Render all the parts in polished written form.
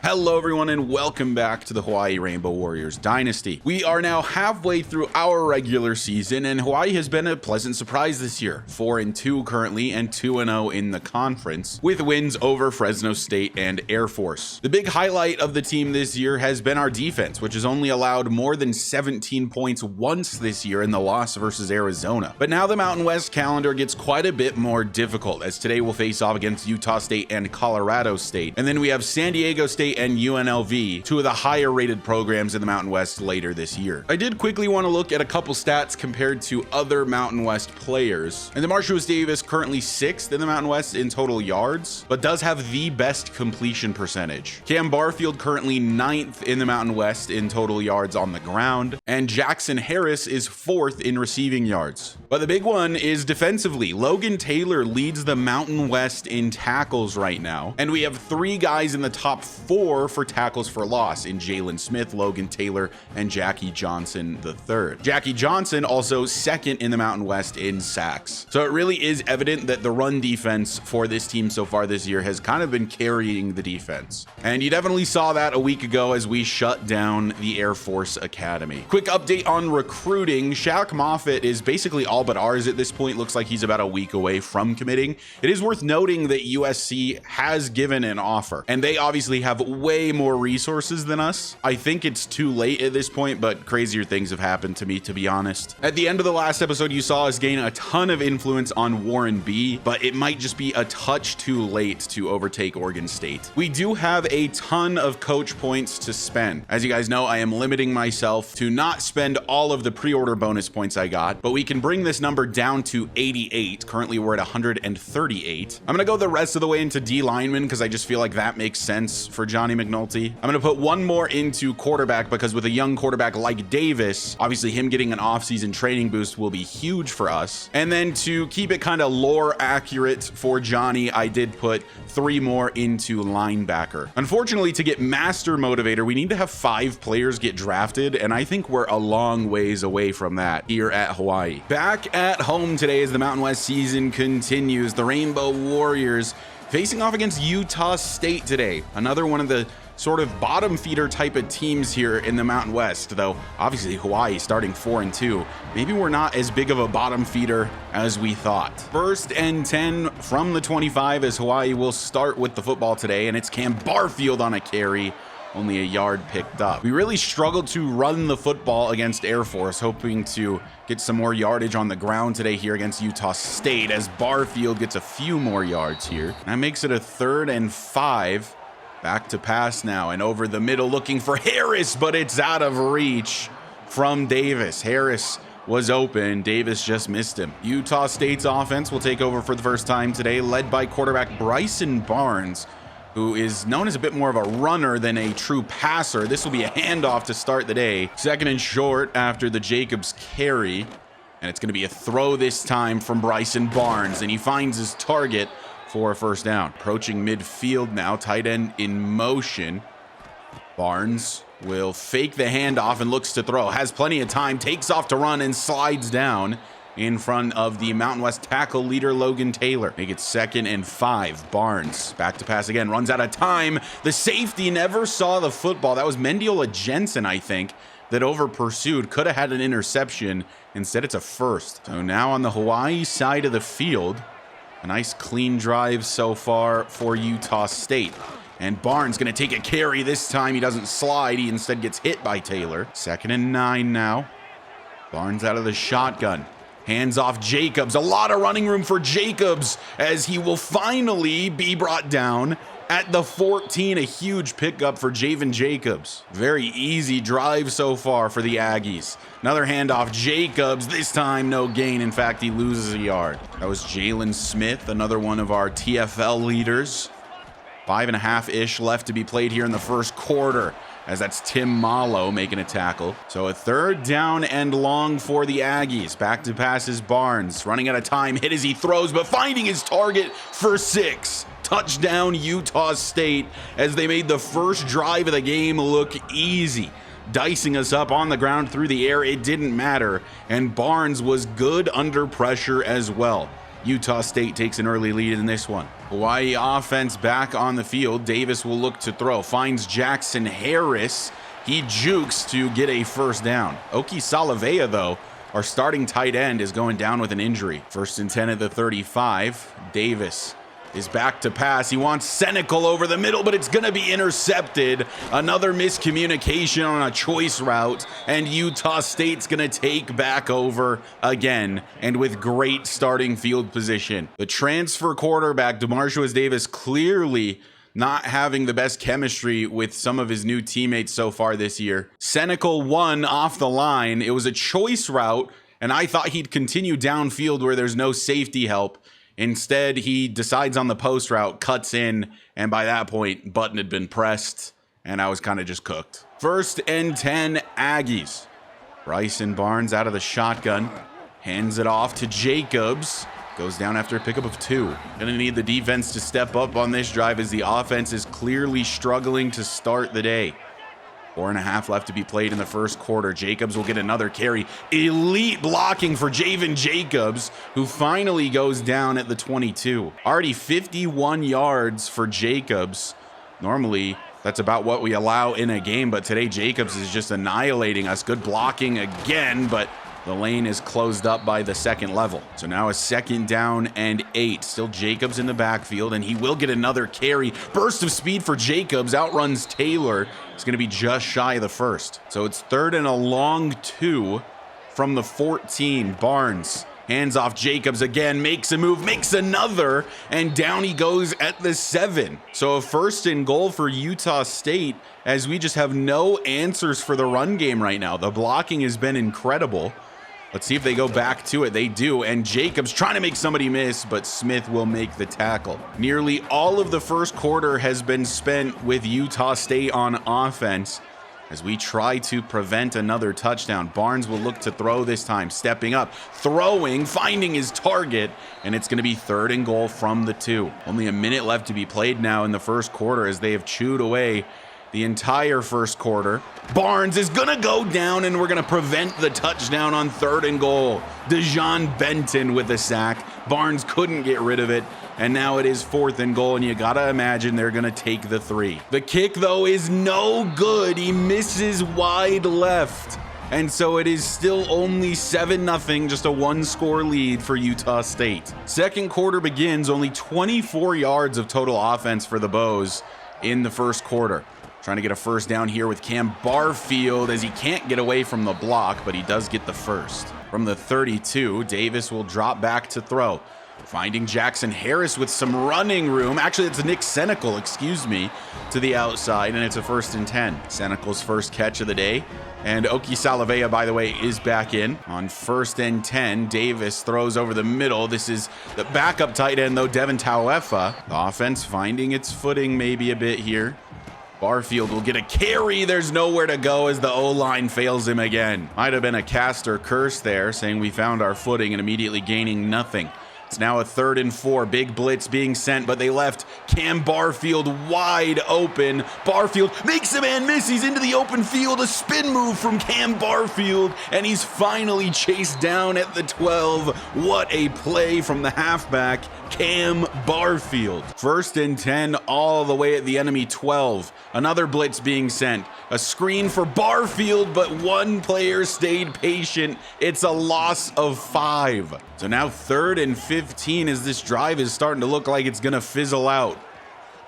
Hello everyone and welcome back to the Hawaii Rainbow Warriors Dynasty. We are now halfway through our regular season and Hawaii has been a pleasant surprise this year. 4-2 currently and 2-0 in the conference with wins over Fresno State and Air Force. The big highlight of the team this year has been our defense, which has only allowed more than 17 points once this year in the loss versus Arizona. But now the Mountain West calendar gets quite a bit more difficult, as today we'll face off against Utah State and Colorado State. And then we have San Diego State and UNLV, two of the higher rated programs in the Mountain West later this year. I did quickly want to look at a couple stats compared to other Mountain West players. And DeMarshus Davis currently 6th in the Mountain West in total yards, but does have the best completion percentage. Cam Barfield currently 9th in the Mountain West in total yards on the ground, and Jackson Harris is 4th in receiving yards. But the big one is defensively. Logan Taylor leads the Mountain West in tackles right now, and we have 3 guys in the top 4 for tackles for loss in Jalen Smith, Logan Taylor, and Jackie Johnson III. Jackie Johnson also 2nd in the Mountain West in sacks. So it really is evident that the run defense for this team so far this year has kind of been carrying the defense. And you definitely saw that a week ago as we shut down the Air Force Academy. Quick update on recruiting. Shaq Moffitt is basically all but ours at this point. Looks like he's about a week away from committing. It is worth noting that USC has given an offer, and they obviously have way more resources than us. I think it's too late at this point, but crazier things have happened to me, to be honest. At the end of the last episode, you saw us gain a ton of influence on Warren B, but it might just be a touch too late to overtake Oregon State. We do have a ton of coach points to spend. As you guys know, I am limiting myself to not spend all of the pre-order bonus points I got, but we can bring this number down to 88. Currently, we're at 138. I'm gonna go the rest of the way into D lineman because I just feel like that makes sense for Johnny McNulty. I'm going to put one more into quarterback because with a young quarterback like Davis, obviously him getting an off-season training boost will be huge for us. And then to keep it kind of lore accurate for Johnny, I did put 3 more into linebacker. Unfortunately, to get master motivator, we need to have 5 players get drafted, and I think we're a long ways away from that here at Hawaii. Back at home today as the Mountain West season continues, the Rainbow Warriors facing off against Utah State today. Another one of the sort of bottom feeder type of teams here in the Mountain West, though obviously Hawaii starting 4-2. Maybe we're not as big of a bottom feeder as we thought. 1st and 10 from the 25 as Hawaii will start with the football today, and it's Cam Barfield on a carry. Only a yard picked up. We really struggled to run the football against Air Force, hoping to get some more yardage on the ground today here against Utah State as Barfield gets a few more yards here. That makes it a 3rd and 5. Back to pass now and over the middle looking for Harris, but it's out of reach from Davis. Harris was open. Davis just missed him. Utah State's offense will take over for the first time today, led by quarterback Bryson Barnes, who is known as a bit more of a runner than a true passer. This will be a handoff to start the day. 2nd and short after the Jacobs carry. And it's going to be a throw this time from Bryson Barnes, and he finds his target for a first down. Approaching midfield now, tight end in motion. Barnes will fake the handoff and looks to throw. Has plenty of time, takes off to run and slides down in front of the Mountain West tackle leader, Logan Taylor. Make it 2nd and 5. Barnes back to pass again, runs out of time. The safety never saw the football. That was Mendiola Jensen, I think, that over pursued. Could have had an interception. Instead, it's a first. So now on the Hawaii side of the field, a nice clean drive so far for Utah State. And Barnes going to take a carry this time. He doesn't slide. He instead gets hit by Taylor. 2nd and 9 now. Barnes out of the shotgun. Hands off Jacobs. A lot of running room for Jacobs as he will finally be brought down at the 14. A huge pickup for Javen Jacobs. Very easy drive so far for the Aggies. Another handoff. Jacobs, this time no gain. In fact, he loses a yard. That was Jalen Smith, another one of our TFL leaders. 5.5-ish left to be played here in the first quarter, as that's Tim Malo making a tackle. So a 3rd down and long for the Aggies. Back to passes Barnes, running out of time, hit as he throws, but finding his target for 6. Touchdown Utah State as they made the first drive of the game look easy. Dicing us up on the ground through the air, it didn't matter, and Barnes was good under pressure as well. Utah State takes an early lead in this one. Hawaii offense back on the field. Davis will look to throw. Finds Jackson Harris. He jukes to get a first down. Oki Salavea, though, our starting tight end, is going down with an injury. 1st and 10 at the 35. Davis is back to pass. He wants Senecal over the middle, but it's going to be intercepted. Another miscommunication on a choice route, and Utah State's going to take back over again, and with great starting field position. The transfer quarterback, DeMarshus Davis, clearly not having the best chemistry with some of his new teammates so far this year. Senecal won off the line. It was a choice route, and I thought he'd continue downfield where there's no safety help. Instead, he decides on the post route, cuts in, and by that point, button had been pressed, and I was kind of just cooked. 1st and 10 Aggies. Bryson Barnes out of the shotgun, hands it off to Jacobs. Goes down after a pickup of 2. Gonna need the defense to step up on this drive as the offense is clearly struggling to start the day. 4.5 left to be played in the first quarter. Jacobs will get another carry. Elite blocking for Javen Jacobs, who finally goes down at the 22. Already 51 yards for Jacobs. Normally, that's about what we allow in a game, but today Jacobs is just annihilating us. Good blocking again, but the lane is closed up by the second level. So now a 2nd down and 8. Still Jacobs in the backfield, and he will get another carry. Burst of speed for Jacobs, outruns Taylor. It's going to be just shy of the first. So it's 3rd and a long 2 from the 14. Barnes hands off Jacobs again, makes a move, makes another, and down he goes at the 7. So a 1st and goal for Utah State, as we just have no answers for the run game right now. The blocking has been incredible. Let's see if they go back to it. They do, and Jacobs trying to make somebody miss, but Smith will make the tackle. Nearly all of the first quarter has been spent with Utah State on offense as we try to prevent another touchdown. Barnes will look to throw this time, stepping up, throwing, finding his target, and it's going to be 3rd and goal from the 2. Only a minute left to be played now in the first quarter as they have chewed away the entire first quarter. Barnes is gonna go down, and we're gonna prevent the touchdown on 3rd and goal. DeJon Benton with a sack. Barnes couldn't get rid of it, and now it is 4th and goal, and you gotta imagine they're gonna take the 3. The kick, though, is no good. He misses wide left, and so it is still only 7-0, just a 1-score lead for Utah State. Second quarter begins, only 24 yards of total offense for the Bows in the first quarter. Trying to get a first down here with Cam Barfield as he can't get away from the block, but he does get the first. From the 32, Davis will drop back to throw. Finding Jackson Harris with some running room. Actually, it's Nick Senecal, to the outside, and it's a 1st and 10. Senecal's first catch of the day. And Oki Salavea, by the way, is back in. On 1st and 10, Davis throws over the middle. This is the backup tight end, though, Devin Tauefa. The offense finding its footing maybe a bit here. Barfield will get a carry. There's nowhere to go as the O-line fails him again. Might have been a cast or curse there, saying we found our footing and immediately gaining nothing. It's now a 3rd and 4. Big blitz being sent, but they left Cam Barfield wide open. Barfield makes a man miss. He's into the open field. A spin move from Cam Barfield, and he's finally chased down at the 12. What a play from the halfback, Cam Barfield. 1st and 10 all the way at the enemy 12. Another blitz being sent. A screen for Barfield, but one player stayed patient. It's a loss of 5. So now 3rd and 15 as this drive is starting to look like it's going to fizzle out.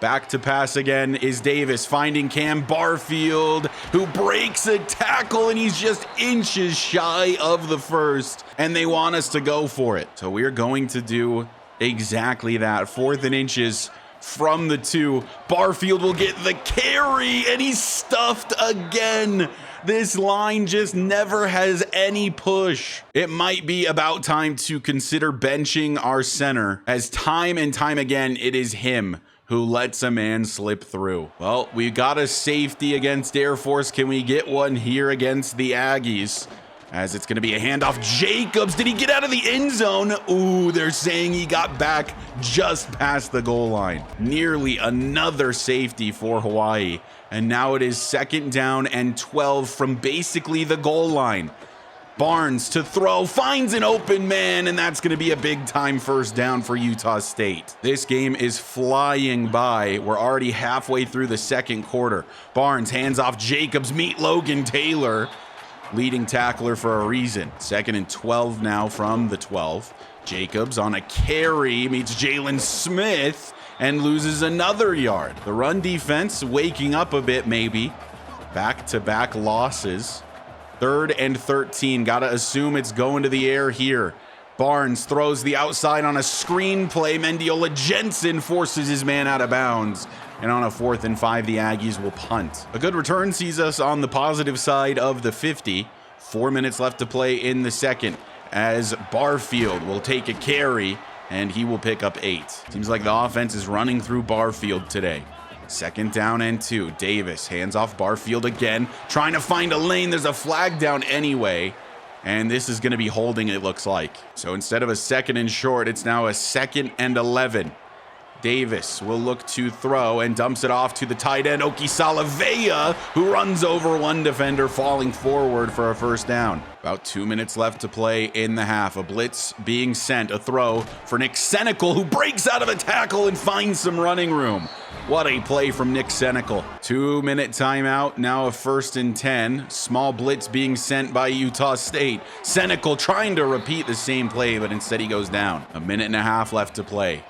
Back to pass again is Davis, finding Cam Barfield, who breaks a tackle, and he's just inches shy of the first, and they want us to go for it. So we're going to do exactly that. 4th and inches from the 2. Barfield will get the carry, and he's stuffed again. This line just never has any push. It might be about time to consider benching our center, as time and time again, it is him who lets a man slip through. Well, we got a safety against Air Force. Can we get one here against the Aggies? As it's going to be a handoff. Jacobs, did he get out of the end zone? Ooh, they're saying he got back just past the goal line. Nearly another safety for Hawaii. And now it is 2nd down and 12 from basically the goal line. Barnes to throw, finds an open man, and that's going to be a big-time first down for Utah State. This game is flying by. We're already halfway through the second quarter. Barnes hands off Jacobs, meet Logan Taylor, leading tackler for a reason. 2nd and 12 now from the 12. Jacobs on a carry meets Jalen Smith and loses another yard. The run defense waking up a bit maybe. Back-to-back losses. 3rd and 13. Gotta assume it's going to the air here. Barnes throws the outside on a screen play. Mendiola Jensen forces his man out of bounds. And on a 4th and 5, the Aggies will punt. A good return sees us on the positive side of the 50. 4 minutes left to play in the second, as Barfield will take a carry, and he will pick up 8. Seems like the offense is running through Barfield today. 2nd down and 2. Davis hands off Barfield again, trying to find a lane. There's a flag down anyway, and this is going to be holding, it looks like. So instead of a 2nd and short, it's now a 2nd and 11. Davis will look to throw and dumps it off to the tight end, Okisalavea, who runs over one defender, falling forward for a first down. About 2 minutes left to play in the half. A blitz being sent, a throw for Nick Senecal, who breaks out of a tackle and finds some running room. What a play from Nick Senecal. 2-minute timeout, now a 1st and 10. Small blitz being sent by Utah State. Senecal trying to repeat the same play, but instead he goes down. A minute and a half left to play.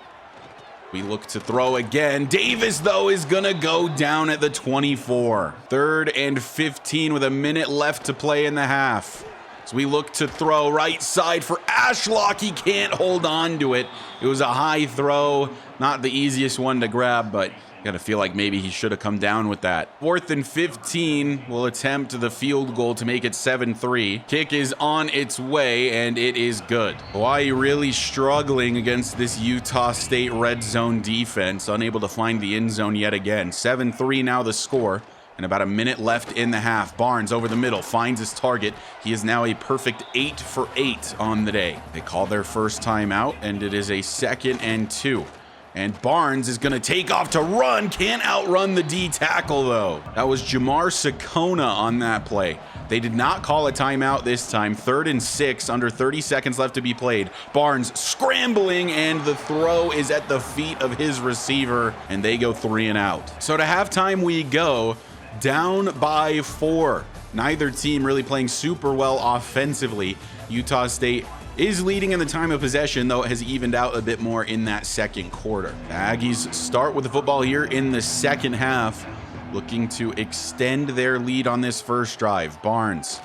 We look to throw again. Davis, though, is going to go down at the 24. 3rd and 15 with a minute left to play in the half. So we look to throw right side for Ashlock. He can't hold on to it. It was a high throw. Not the easiest one to grab, but gotta feel like maybe he should have come down with that. 4th and 15 will attempt the field goal to make it 7-3. Kick is on its way, and it is good. Hawaii really struggling against this Utah State red zone defense, unable to find the end zone yet again. 7-3 now the score, and about a minute left in the half. Barnes over the middle finds his target. He is now a perfect 8 for 8 on the day. They call their first timeout, and it is a 2nd and 2. And Barnes is going to take off to run. Can't outrun the D tackle, though. That was Jamar Sakona on that play. They did not call a timeout this time. 3rd and 6, under 30 seconds left to be played. Barnes scrambling, and the throw is at the feet of his receiver, and they go 3 and out. So to halftime we go, down by 4. Neither team really playing super well offensively. Utah State is leading in the time of possession, though it has evened out a bit more in that second quarter. The Aggies start with the football here in the second half, looking to extend their lead on this first drive. Barnes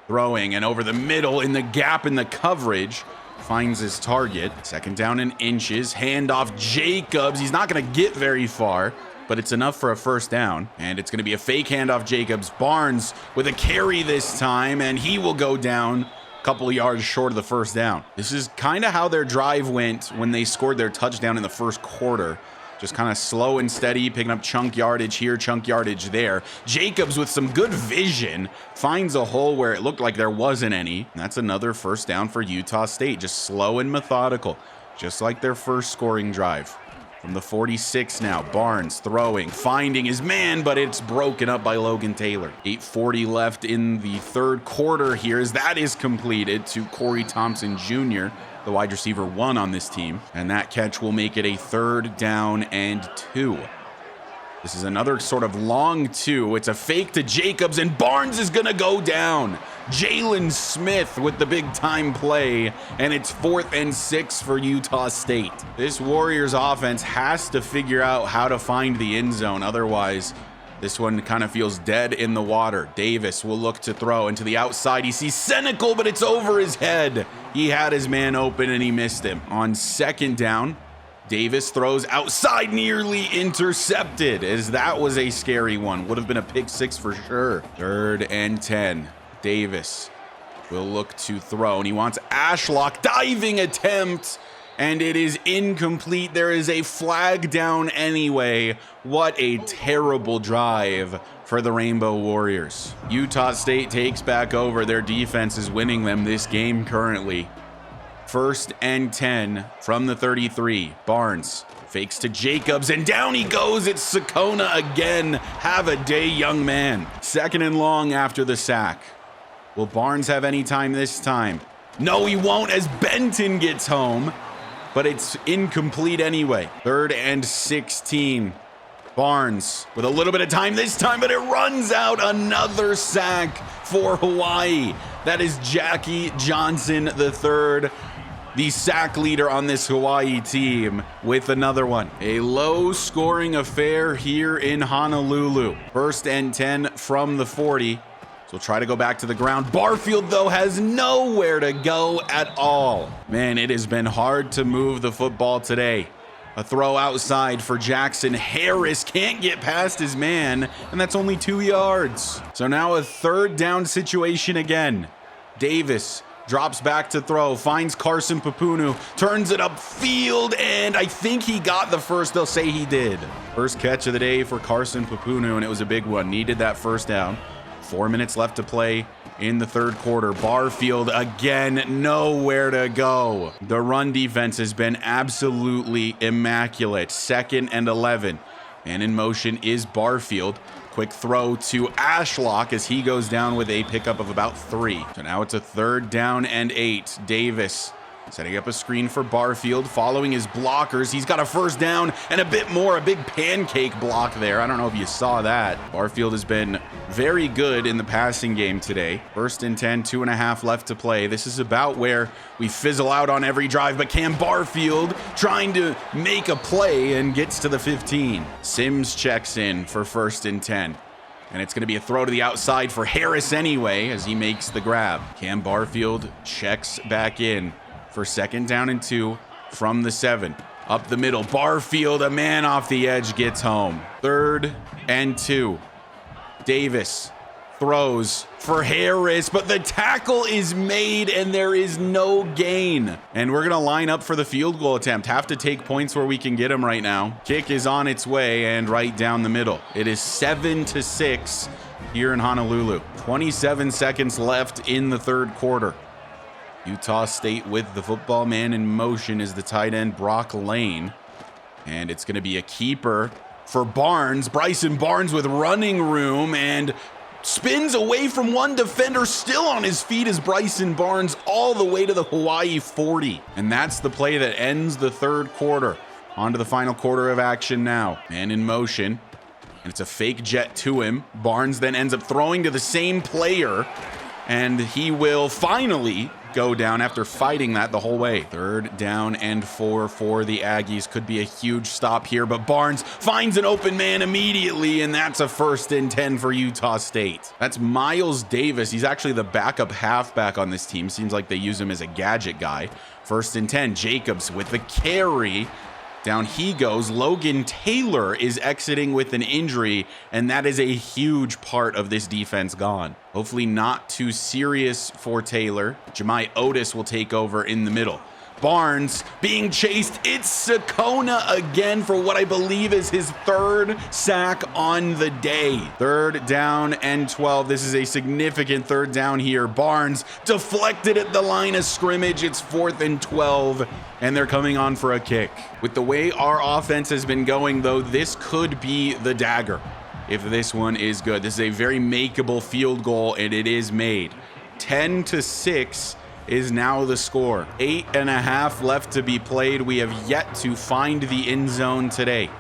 throwing, and over the middle in the gap in the coverage, finds his target. 2nd down and inches, handoff Jacobs. He's not going to get very far, but it's enough for a first down. And it's going to be a fake handoff Jacobs. Barnes with a carry this time, and he will go down couple of yards short of the first down. This is kind of how their drive went when they scored their touchdown in the first quarter. Just kind of slow and steady, picking up chunk yardage here, chunk yardage there. Jacobs with some good vision finds a hole where it looked like there wasn't any. And that's another first down for Utah State. Just slow and methodical, just like their first scoring drive. From the 46 now, Barnes throwing, finding his man, but it's broken up by Logan Taylor. 8:40 left in the third quarter here as that is completed to Corey Thompson Jr., the wide receiver 1 on this team. And that catch will make it a 3rd down and 2. This is another sort of long 2. It's a fake to Jacobs, and Barnes is going to go down. Jalen Smith with the big time play, and it's 4th and 6 for Utah State. This Warriors offense has to figure out how to find the end zone. Otherwise, this one kind of feels dead in the water. Davis will look to throw into the outside. He sees Senecal, but it's over his head. He had his man open, and he missed him. On 2nd down, Davis throws outside, nearly intercepted, as that was a scary one. Would have been a pick 6 for sure. 3rd and 10. Davis will look to throw, and he wants Ashlock. Diving attempt, and it is incomplete. There is a flag down anyway. What a terrible drive for the Rainbow Warriors. Utah State takes back over. Their defense is winning them this game currently. 1st and 10 from the 33. Barnes fakes to Jacobs, and down he goes. It's Sakona again. Have a day, young man. 2nd and long after the sack. Will Barnes have any time this time? No, he won't, as Benton gets home, but it's incomplete anyway. 3rd and 16. Barnes with a little bit of time this time, but it runs out. Another sack for Hawaii. That is Jackie Johnson III, the sack leader on this Hawaii team, with another one. A low-scoring affair here in Honolulu. 1st and 10 from the 40. So we'll try to go back to the ground. Barfield, though, has nowhere to go at all. Man, it has been hard to move the football today. A throw outside for Jackson. Harris can't get past his man, and that's only 2 yards. So now a 3rd down situation again. Davis drops back to throw, finds Carson Papunu, turns it upfield, and I think he got the first. They'll say he did. First catch of the day for Carson Papunu, and it was a big one. Needed that first down. 4 minutes left to play in the 3rd quarter. Barfield again, nowhere to go. The run defense has been absolutely immaculate. 2nd and 11. And in motion is Barfield. Quick throw to Ashlock as he goes down with a pickup of about 3. So now it's a 3rd down and 8. Davis setting up a screen for Barfield, following his blockers. He's got a first down and a bit more, a big pancake block there. I don't know if you saw that. Barfield has been very good in the passing game today. 1st and 10, 2.5 left to play. This is about where we fizzle out on every drive, but Cam Barfield trying to make a play and gets to the 15. Sims checks in for 1st and 10. And it's going to be a throw to the outside for Harris anyway as he makes the grab. Cam Barfield checks back in for 2nd down and 2 from the 7. Up the middle, Barfield, a man off the edge, gets home. 3rd and 2. Davis throws for Harris, but the tackle is made and there is no gain. And we're going to line up for the field goal attempt. Have to take points where we can get them right now. Kick is on its way and right down the middle. It is 7-6 here in Honolulu. 27 seconds left in the 3rd quarter. Utah State with the football. Man in motion is the tight end Brock Lane. And it's going to be a keeper for Barnes. Bryson Barnes with running room and spins away from one defender. Still on his feet is Bryson Barnes all the way to the Hawaii 40. And that's the play that ends the 3rd quarter. On to the final quarter of action now. Man in motion. And it's a fake jet to him. Barnes then ends up throwing to the same player. And he will finally go down after fighting that the whole way. 3rd down and 4 for the Aggies. Could be a huge stop here, but Barnes finds an open man immediately, and that's a 1st and 10 for Utah State. That's Miles Davis. He's actually the backup halfback on this team. Seems like they use him as a gadget guy. 1st and 10. Jacobs with the carry. Down he goes. Logan Taylor is exiting with an injury, and that is a huge part of this defense gone. Hopefully not too serious for Taylor. Jemai Otis will take over in the middle. Barnes being chased. It's Sakona again for what I believe is his 3rd sack on the day. 3rd down and 12. This is a significant 3rd down here. Barnes deflected at the line of scrimmage. It's 4th and 12, and they're coming on for a kick. With the way our offense has been going, though, this could be the dagger if this one is good. This is a very makeable field goal, and it is made. 10-6 is now the score. 8.5 left to be played. We have yet to find the end zone today.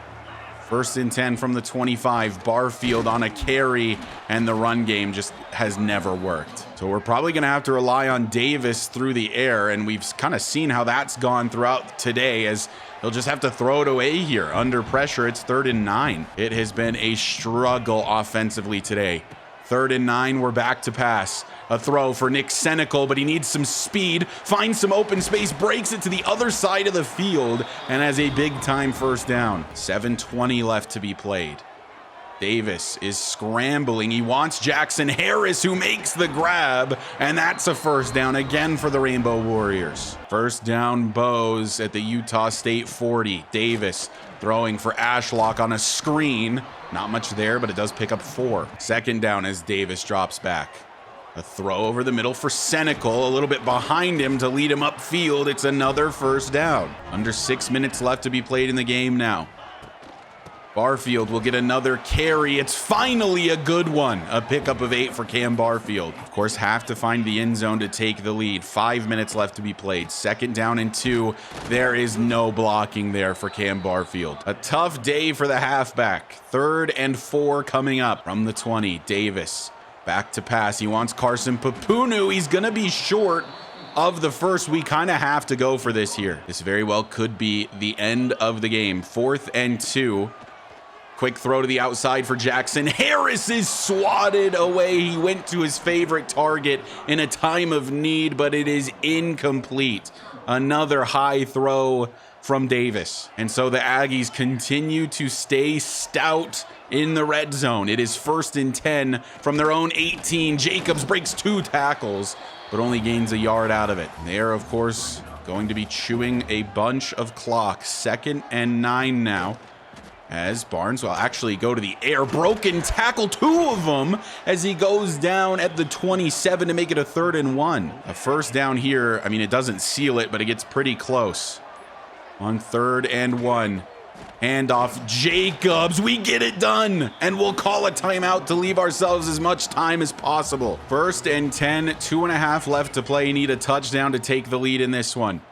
1st and 10 from the 25. Barfield on a carry, and the run game just has never worked. So we're probably going to have to rely on Davis through the air, and we've kind of seen how that's gone throughout today as he'll just have to throw it away here. Under pressure, it's 3rd and 9. It has been a struggle offensively today. 3rd and 9, we're back to pass. A throw for Nick Senecal, but he needs some speed, finds some open space, breaks it to the other side of the field, and has a big-time 1st down. 7:20 left to be played. Davis is scrambling. He wants Jackson Harris, who makes the grab, and that's a 1st down again for the Rainbow Warriors. 1st down Bows at the Utah State 40. Davis throwing for Ashlock on a screen. Not much there, but it does pick up 4. 2nd down as Davis drops back. A throw over the middle for Senecal, a little bit behind him to lead him upfield. It's another 1st down. Under 6 minutes left to be played in the game now. Barfield will get another carry. It's finally a good one. A pickup of 8 for Cam Barfield. Of course, have to find the end zone to take the lead. 5 minutes left to be played. 2nd down and 2. There is no blocking there for Cam Barfield. A tough day for the halfback. 3rd and 4 coming up from the 20. Davis back to pass. He wants Carson Papunu. He's going to be short of the first. We kind of have to go for this here. This very well could be the end of the game. 4th and 2. Quick throw to the outside for Jackson. Harris is swatted away. He went to his favorite target in a time of need, but it is incomplete. Another high throw from Davis. And so the Aggies continue to stay stout in the red zone. It is 1st and 10 from their own 18. Jacobs breaks 2 tackles, but only gains a yard out of it. They are, of course, going to be chewing a bunch of clock. 2nd and 9 now, as Barnes will actually go to the air. Broken tackle, 2 of them, as he goes down at the 27 to make it a 3rd and 1. A first down here, I mean, it doesn't seal it, but it gets pretty close. On 3rd and 1. Handoff, Jacobs, we get it done, and we'll call a timeout to leave ourselves as much time as possible. 1st and 10, 2.5 left to play. Need a touchdown to take the lead in this one.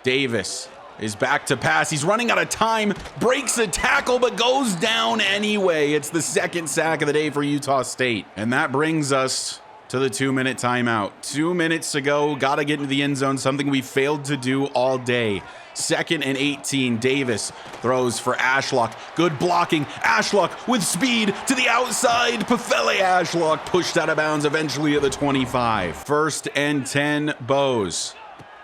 Davis is back to pass. He's running out of time, breaks a tackle, but goes down anyway. It's the 2nd sack of the day for Utah State. And that brings us to the 2-minute timeout. 2 minutes to go. Got to get into the end zone, something we failed to do all day. 2nd and 18. Davis throws for Ashlock. Good blocking. Ashlock with speed to the outside. Pefele Ashlock pushed out of bounds eventually at the 25. 1st and 10. Bose.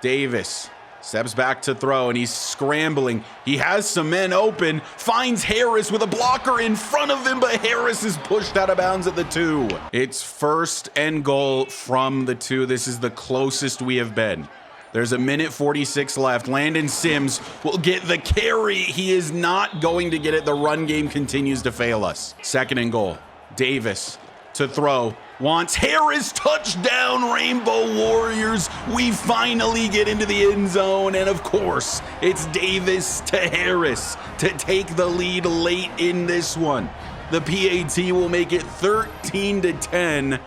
Davis steps back to throw, and he's scrambling. He has some men open, finds Harris with a blocker in front of him, but Harris is pushed out of bounds at the 2. It's 1st and goal from the 2. This is the closest we have been. There's 1:46 left. Landon Sims will get the carry. He is not going to get it. The run game continues to fail us. 2nd and goal. Davis to throw. Wants Harris. Touchdown, Rainbow Warriors. We finally get into the end zone. And of course, it's Davis to Harris to take the lead late in this one. The PAT will make it 13-10.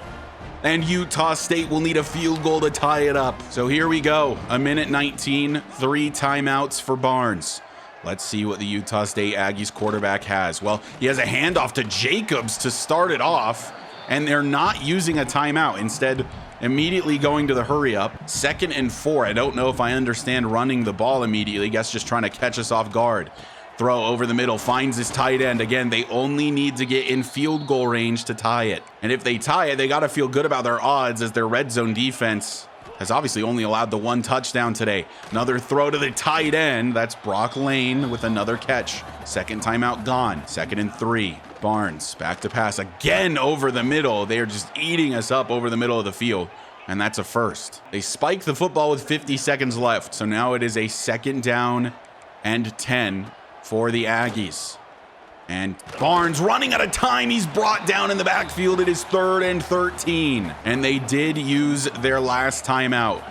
And Utah State will need a field goal to tie it up. So here we go. 1:19, 3 timeouts for Barnes. Let's see what the Utah State Aggies quarterback has. Well, he has a handoff to Jacobs to start it off, and they're not using a timeout. Instead, immediately going to the hurry up. 2nd and 4. I don't know if I understand running the ball immediately. I guess just trying to catch us off guard. Throw over the middle, finds his tight end. Again, they only need to get in field goal range to tie it. And if they tie it, they got to feel good about their odds, as their red zone defense has obviously only allowed the 1 touchdown today. Another throw to the tight end. That's Brock Lane with another catch. 2nd timeout gone. 2nd and 3. Barnes back to pass again over the middle. They are just eating us up over the middle of the field. And that's a first. They spike the football with 50 seconds left. So now it is a 2nd down and 10 for the Aggies. And Barnes running out of time. He's brought down in the backfield. It is 3rd and 13. And they did use their last timeout.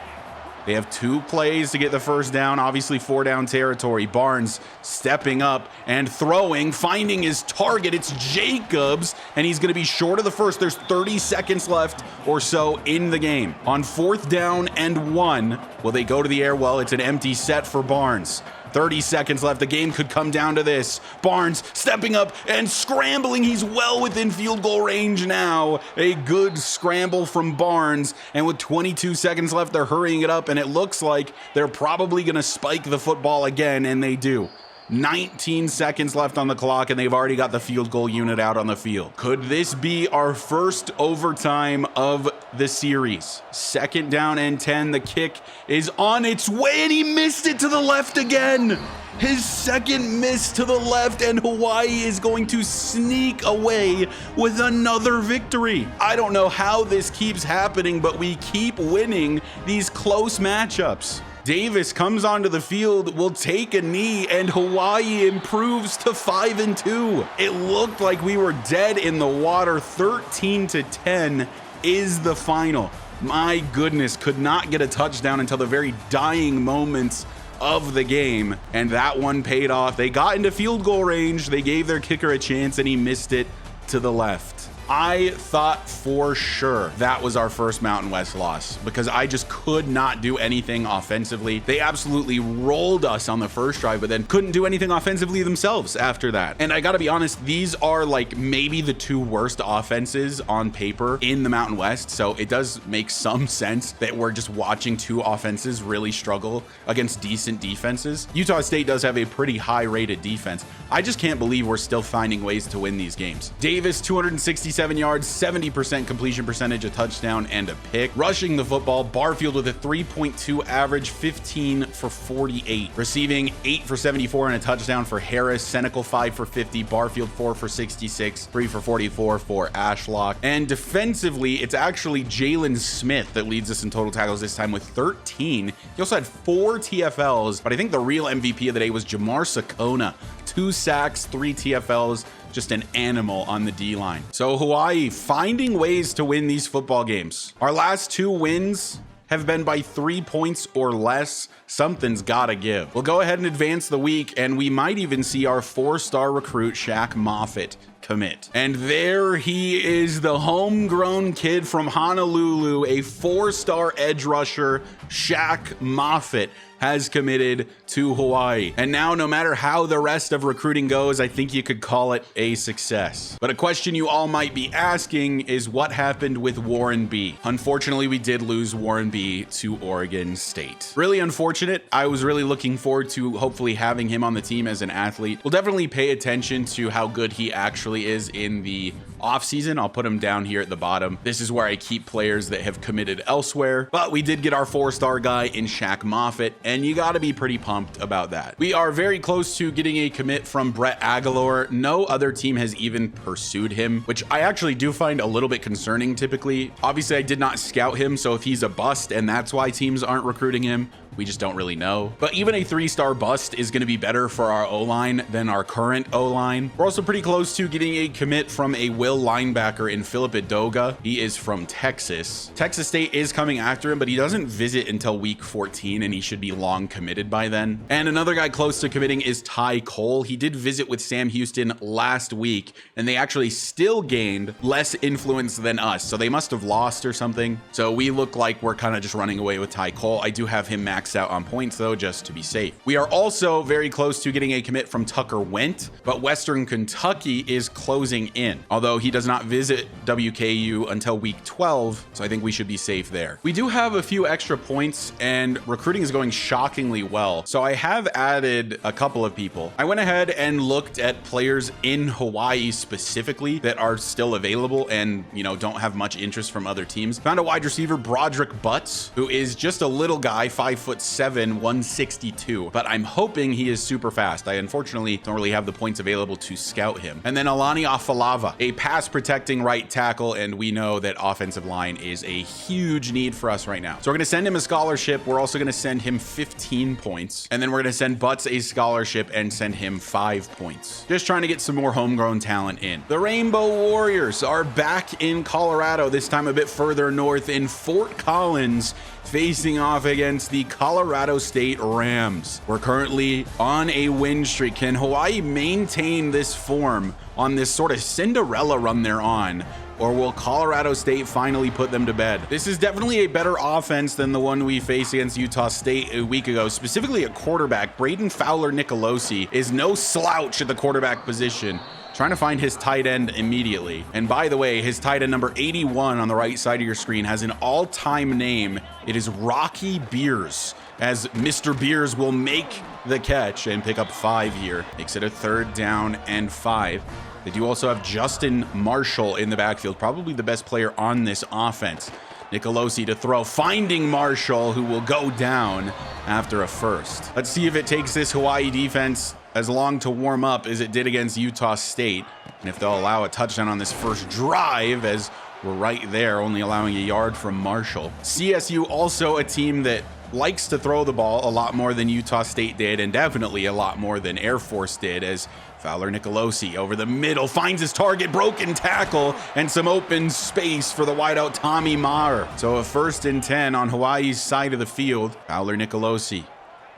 They have 2 plays to get the first down. Obviously 4 down territory. Barnes stepping up and throwing, finding his target. It's Jacobs, and he's going to be short of the first. There's 30 seconds left or so in the game. On 4th down and 1, will they go to the air? Well, it's an empty set for Barnes. 30 seconds left. The game could come down to this. Barnes stepping up and scrambling. He's well within field goal range now. A good scramble from Barnes. And with 22 seconds left, they're hurrying it up. And it looks like they're probably going to spike the football again. And they do. 19 seconds left on the clock, and they've already got the field goal unit out on the field. Could this be our first overtime of the series? 2nd down and 10. The kick is on its way, and he missed it to the left again. His 2nd miss to the left, and Hawaii is going to sneak away with another victory. I don't know how this keeps happening, but we keep winning these close matchups. Davis comes onto the field, will take a knee, and Hawaii improves to 5-2. It looked like we were dead in the water. 13-10 is the final. My goodness, could not get a touchdown until the very dying moments of the game, and that one paid off. They got into field goal range. They gave their kicker a chance, and he missed it to the left. I thought for sure that was our first Mountain West loss because I just could not do anything offensively. They absolutely rolled us on the first drive, but then couldn't do anything offensively themselves after that. And I gotta be honest, these are like maybe the 2 worst offenses on paper in the Mountain West. So it does make some sense that we're just watching 2 offenses really struggle against decent defenses. Utah State does have a pretty high rated defense. I just can't believe we're still finding ways to win these games. Davis, 267 yards, 70% completion percentage, a touchdown, and a pick. Rushing the football, Barfield with a 3.2 average, 15 for 48. Receiving 8 for 74 and a touchdown for Harris. Senecal 5 for 50. Barfield 4 for 66. 3 for 44 for Ashlock. And defensively, it's actually Jalen Smith that leads us in total tackles this time with 13. He also had 4 TFLs, but I think the real MVP of the day was Jamar Sakona. 2 sacks, 3 TFLs, just an animal on the D-line. So Hawaii finding ways to win these football games. Our last 2 wins have been by 3 points or less. Something's gotta give. We'll go ahead and advance the week, and we might even see our 4-star recruit, Shaq Moffitt, commit. And there he is, the homegrown kid from Honolulu, a 4-star edge rusher, Shaq Moffitt, has committed to Hawaii. And now, no matter how the rest of recruiting goes, I think you could call it a success. But a question you all might be asking is what happened with Warren B? Unfortunately, we did lose Warren B to Oregon State. Really unfortunate. I was really looking forward to hopefully having him on the team as an athlete. We'll definitely pay attention to how good he actually is in the offseason. I'll put him down here at the bottom. This is where I keep players that have committed elsewhere, but we did get our 4-star guy in Shaq Moffitt, and you got to be pretty pumped about that. We are very close to getting a commit from Brett Aguilar. No other team has even pursued him, which I actually do find a little bit concerning typically. Obviously, I did not scout him, so if he's a bust and that's why teams aren't recruiting him, we just don't really know. But even a 3-star bust is going to be better for our O-line than our current O-line. We're also pretty close to getting a commit from a will linebacker in Philip Edoga. He is from Texas. Texas State is coming after him, but he doesn't visit until week 14, and he should be long committed by then. And another guy close to committing is Ty Cole. He did visit with Sam Houston last week, and they actually still gained less influence than us. So they must have lost or something. So we look like we're kind of just running away with Ty Cole. I do have him maxed out on points though, just to be safe. We are also very close to getting a commit from Tucker Went, but Western Kentucky is closing in, although he does not visit WKU until week 12, so I think we should be safe there. We do have a few extra points, and recruiting is going shockingly well, so I have added a couple of people. I went ahead and looked at players in Hawaii specifically that are still available and, you know, don't have much interest from other teams. Found a wide receiver, Broderick Butts, who is just a little guy, 5'7", 162, but I'm hoping he is super fast. I unfortunately don't really have the points available to scout him. And then Alani Afalava, a pass protecting right tackle, and we know that offensive line is a huge need for us right now. So we're going to send him a scholarship. We're also going to send him 15 points, and then we're going to send Butts a scholarship and send him 5 points. Just trying to get some more homegrown talent in. The Rainbow Warriors are back in Colorado, this time a bit further north in Fort Collins, facing off against the Colorado State Rams. We're currently on a win streak. Can Hawaii maintain this form on this sort of Cinderella run they're on, or will Colorado State finally put them to bed? This is definitely a better offense than the one we faced against Utah State a week ago, specifically at quarterback. Braden Fowler Nicolosi is no slouch at the quarterback position. Trying to find his tight end immediately. And by the way, his tight end number 81 on the right side of your screen has an all-time name. It is Rocky Beers, as Mr. Beers will make the catch and pick up 5 here. Makes it a 3rd down and 5. They do also have Justin Marshall in the backfield, probably the best player on this offense. Nicolosi to throw, finding Marshall, who will go down after a first. Let's see if it takes this Hawaii defense as long to warm up as it did against Utah State, and if they'll allow a touchdown on this first drive, as we're right there, only allowing a yard from Marshall. CSU also a team that likes to throw the ball a lot more than Utah State did, and definitely a lot more than Air Force did, as Fowler Nicolosi over the middle finds his target, broken tackle, and some open space for the wideout Tommy Maher. So a 1st and 10 on Hawaii's side of the field. Fowler Nicolosi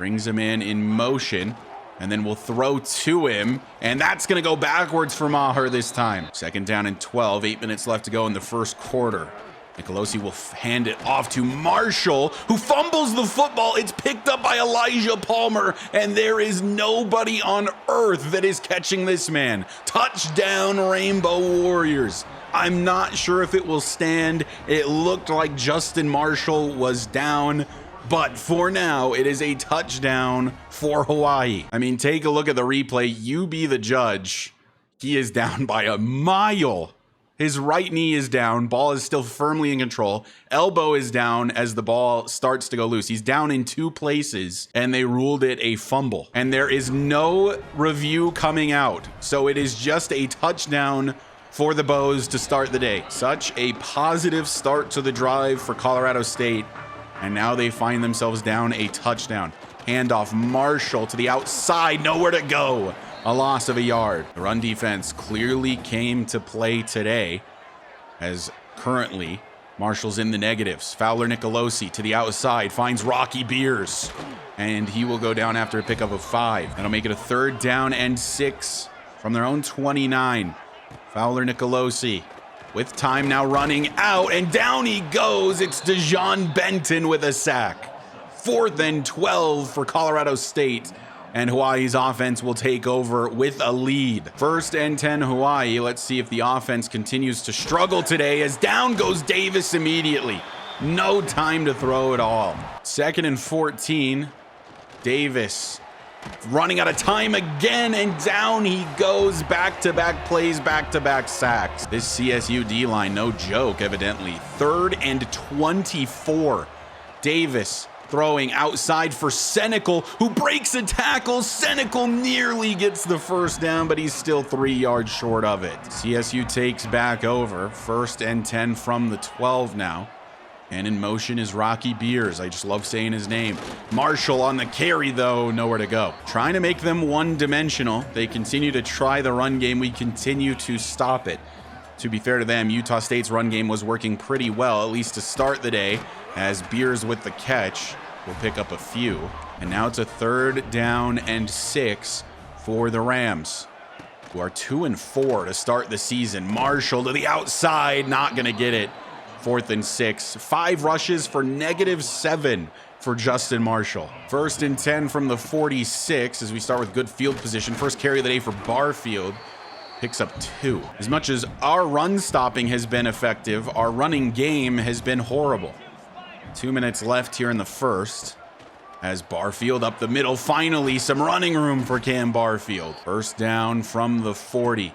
Brings him in motion. And then we'll throw to him. And that's going to go backwards for Maher this time. 2nd down and 12. 8 minutes left to go in the first quarter. Nicolosi will hand it off to Marshall, who fumbles the football. It's picked up by Elijah Palmer, and there is nobody on earth that is catching this man. Touchdown, Rainbow Warriors. I'm not sure if it will stand. It looked like Justin Marshall was down, but for now, it is a touchdown for Hawaii. I mean, take a look at the replay. You be the judge. He is down by a mile. His right knee is down. Ball is still firmly in control. Elbow is down as the ball starts to go loose. He's down in 2 places, and they ruled it a fumble. And there is no review coming out. So it is just a touchdown for the Bows to start the day. Such a positive start to the drive for Colorado State. And now they find themselves down a touchdown. Handoff Marshall to the outside. Nowhere to go. A loss of a yard. The run defense clearly came to play today, as currently Marshall's in the negatives. Fowler Nicolosi to the outside, finds Rocky Beers, and he will go down after a pickup of 5. That'll make it a 3rd down and 6 from their own 29. Fowler Nicolosi with time now running out, and down he goes. It's Dejon Benton with a sack. 4th and 12 for Colorado State. And Hawaii's offense will take over with a lead. 1st and 10 Hawaii. Let's see if the offense continues to struggle today, as down goes Davis immediately. No time to throw at all. 2nd and 14. Davis running out of time again, and down he goes. Back-to-back plays, back-to-back sacks. This CSU D-line, no joke, evidently. 3rd and 24. Davis throwing outside for Senecal, who breaks a tackle. Senecal nearly gets the 1st down, but he's still 3 yards short of it. CSU takes back over. 1st and 10 from the 12 now. And in motion is Rocky Beers. I just love saying his name. Marshall on the carry, though, nowhere to go. Trying to make them one-dimensional. They continue to try the run game. We continue to stop it. To be fair to them, Utah State's run game was working pretty well, at least to start the day, as Beers with the catch will pick up a few. And now it's a 3rd down and 6 for the Rams, who are 2 and 4 to start the season. Marshall to the outside, not going to get it. 4th and 6. 5 rushes for -7 for Justin Marshall. 1st and 10 from the 46 as we start with good field position. First carry of the day for Barfield. Picks up 2. As much as our run stopping has been effective, our running game has been horrible. 2 minutes left here in the first, as Barfield up the middle. Finally, some running room for Cam Barfield. 1st down from the 40.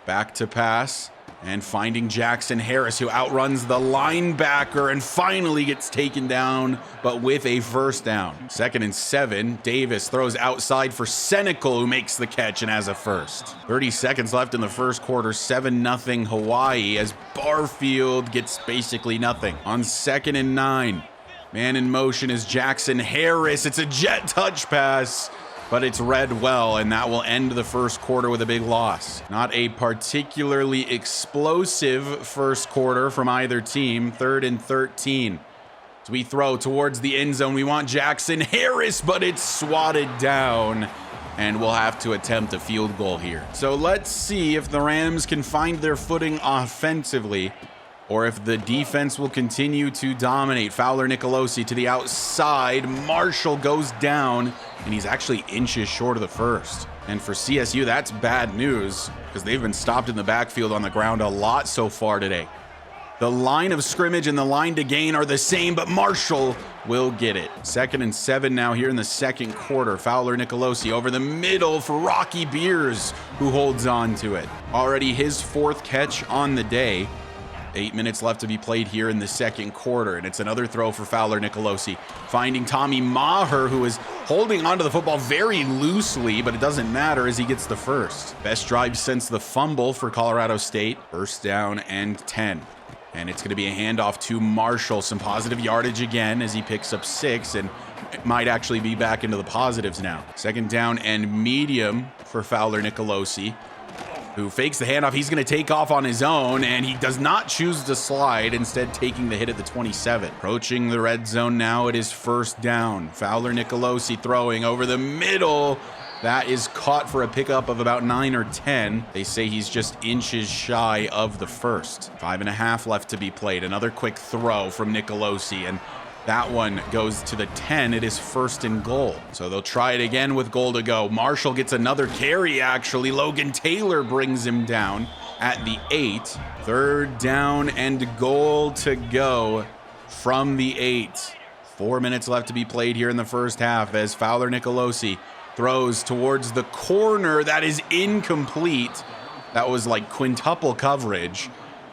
Back to pass, and finding Jackson Harris, who outruns the linebacker and finally gets taken down, but with a 1st down. 2nd and 7. Davis throws outside for Senecal, who makes the catch and has a 1st. 30 seconds left in the first quarter. 7-0 Hawaii, as Barfield gets basically nothing. On 2nd and 9. Man in motion is Jackson Harris. It's a jet touch pass, but it's read well, and that will end the first quarter with a big loss. Not a particularly explosive first quarter from either team. 3rd and 13. As we throw towards the end zone, we want Jackson Harris, but it's swatted down, and we'll have to attempt a field goal here. So let's see if the Rams can find their footing offensively, or if the defense will continue to dominate. Fowler Nicolosi to the outside. Marshall goes down, and he's actually inches short of the 1st. And for CSU, that's bad news, because they've been stopped in the backfield on the ground a lot so far today. The line of scrimmage and the line to gain are the same, but Marshall will get it. 2nd and 7 now here in the second quarter. Fowler Nicolosi over the middle for Rocky Beers, who holds on to it. Already his 4th catch on the day. 8 minutes left to be played here in the second quarter, and it's another throw for Fowler Nicolosi, finding Tommy Maher, who is holding onto the football very loosely, but it doesn't matter as he gets the 1st. Best drive since the fumble for Colorado State. 1st down and 10. And it's going to be a handoff to Marshall. Some positive yardage again as he picks up 6, and it might actually be back into the positives now. 2nd down and medium for Fowler Nicolosi. who fakes the handoff. He's going to take off on his own, and he does not choose to slide, instead taking the hit at the 27. Approaching the red zone now, it is first down. Fowler Nicolosi throwing over the middle. That is caught for a pickup of about 9 or 10. They say he's just inches shy of the first. 5.5 left to be played. Another quick throw from Nicolosi, and that one goes to the 10. It is first and goal. So they'll try it again with goal to go. Marshall gets another carry, actually. Logan Taylor brings him down at the 8. Third down and goal to go from the 8. 4 minutes left to be played here in the first half as Fowler Nicolosi throws towards the corner. That is incomplete. That was like quintuple coverage,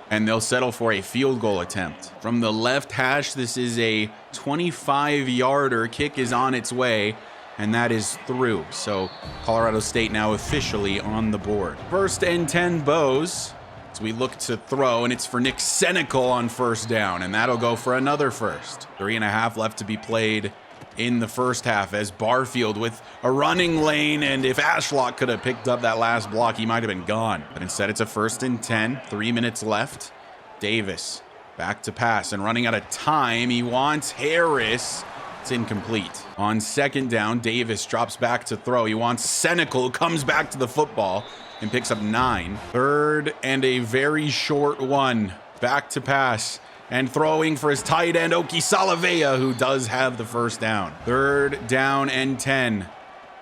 and they'll settle for a field goal attempt. From the left hash, this is a 25-yarder. Kick is on its way, and that is through. So Colorado State now officially on the board. First and 10 Bows. So we look to throw, and it's for Nick Senecal on first down, and that'll go for another first. 3.5 left to be played in the first half as Barfield with a running lane, and if Ashlock could have picked up that last block, he might have been gone. But instead, it's a first and 10, 3 minutes left. Davis back to pass and running out of time. He wants Harris. It's incomplete. On second down, Davis drops back to throw. He wants Senecal, who comes back to the football and picks up 9. Third and a very short one. Back to pass and throwing for his tight end, Oki Salavea, who does have the first down. Third down and 10.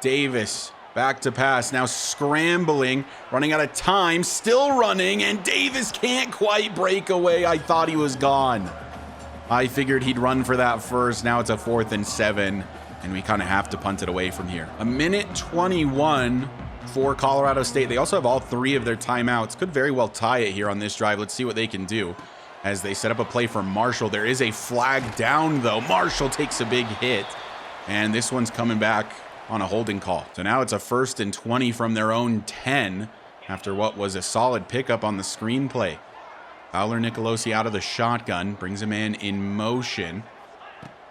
Davis back to pass, now scrambling, running out of time, still running, and Davis can't quite break away. I thought he was gone. I figured he'd run for that first. Now it's a 4th and 7, and we kind of have to punt it away from here. 1:21 for Colorado State. They also have all 3 of their timeouts. Could very well tie it here on this drive. Let's see what they can do as they set up a play for Marshall. There is a flag down, though. Marshall takes a big hit, and this one's coming back on a holding call. So now it's a 1st and 20 from their own 10 after what was a solid pickup on the screenplay. Fowler Nicolosi out of the shotgun, brings him in motion,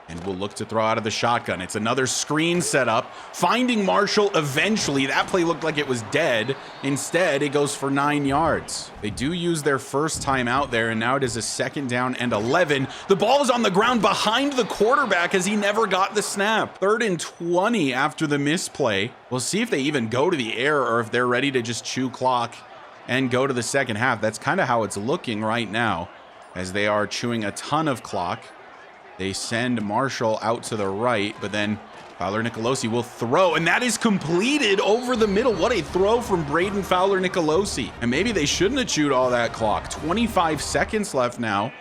and will look to throw out of the shotgun. It's another screen setup, finding Marshall eventually. That play looked like it was dead. Instead, it goes for 9 yards. They do use their first time out there, and now it is a 2nd down and 11. The ball is on the ground behind the quarterback as he never got the snap. 3rd and 20 after the misplay. We'll see if they even go to the air or if they're ready to just chew clock and go to the second half. That's kind of how it's looking right now, as they are chewing a ton of clock. They send Marshall out to the right, but then Fowler Nicolosi will throw, and that is completed over the middle. What a throw from Braden Fowler Nicolosi. And maybe they shouldn't have chewed all that clock. 25 seconds left now.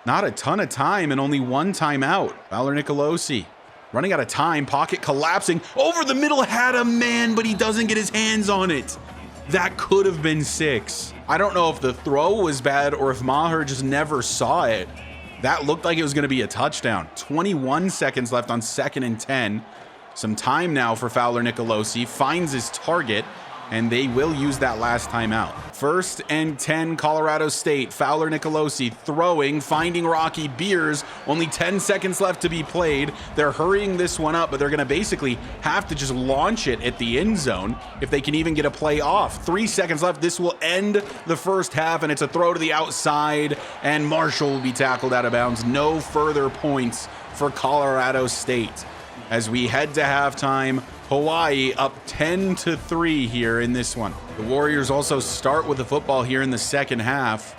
Not a ton of time and only 1 timeout. Fowler Nicolosi running out of time, pocket collapsing. Over the middle, had a man, but he doesn't get his hands on it. That could have been 6. I don't know if the throw was bad or if Maher just never saw it. That looked like it was going to be a touchdown. 21 seconds left on 2nd and 10. Some time now for Fowler Nicolosi. Finds his target, and they will use that last timeout. 1st and 10, Colorado State. Fowler Nicolosi throwing, finding Rocky Beers. Only 10 seconds left to be played. They're hurrying this one up, but they're going to basically have to just launch it at the end zone if they can even get a play off. 3 seconds left. This will end the first half, and it's a throw to the outside, and Marshall will be tackled out of bounds. No further points for Colorado State. As we head to halftime, Hawaii up 10-3 here in this one. The Warriors also start with the football here in the second half.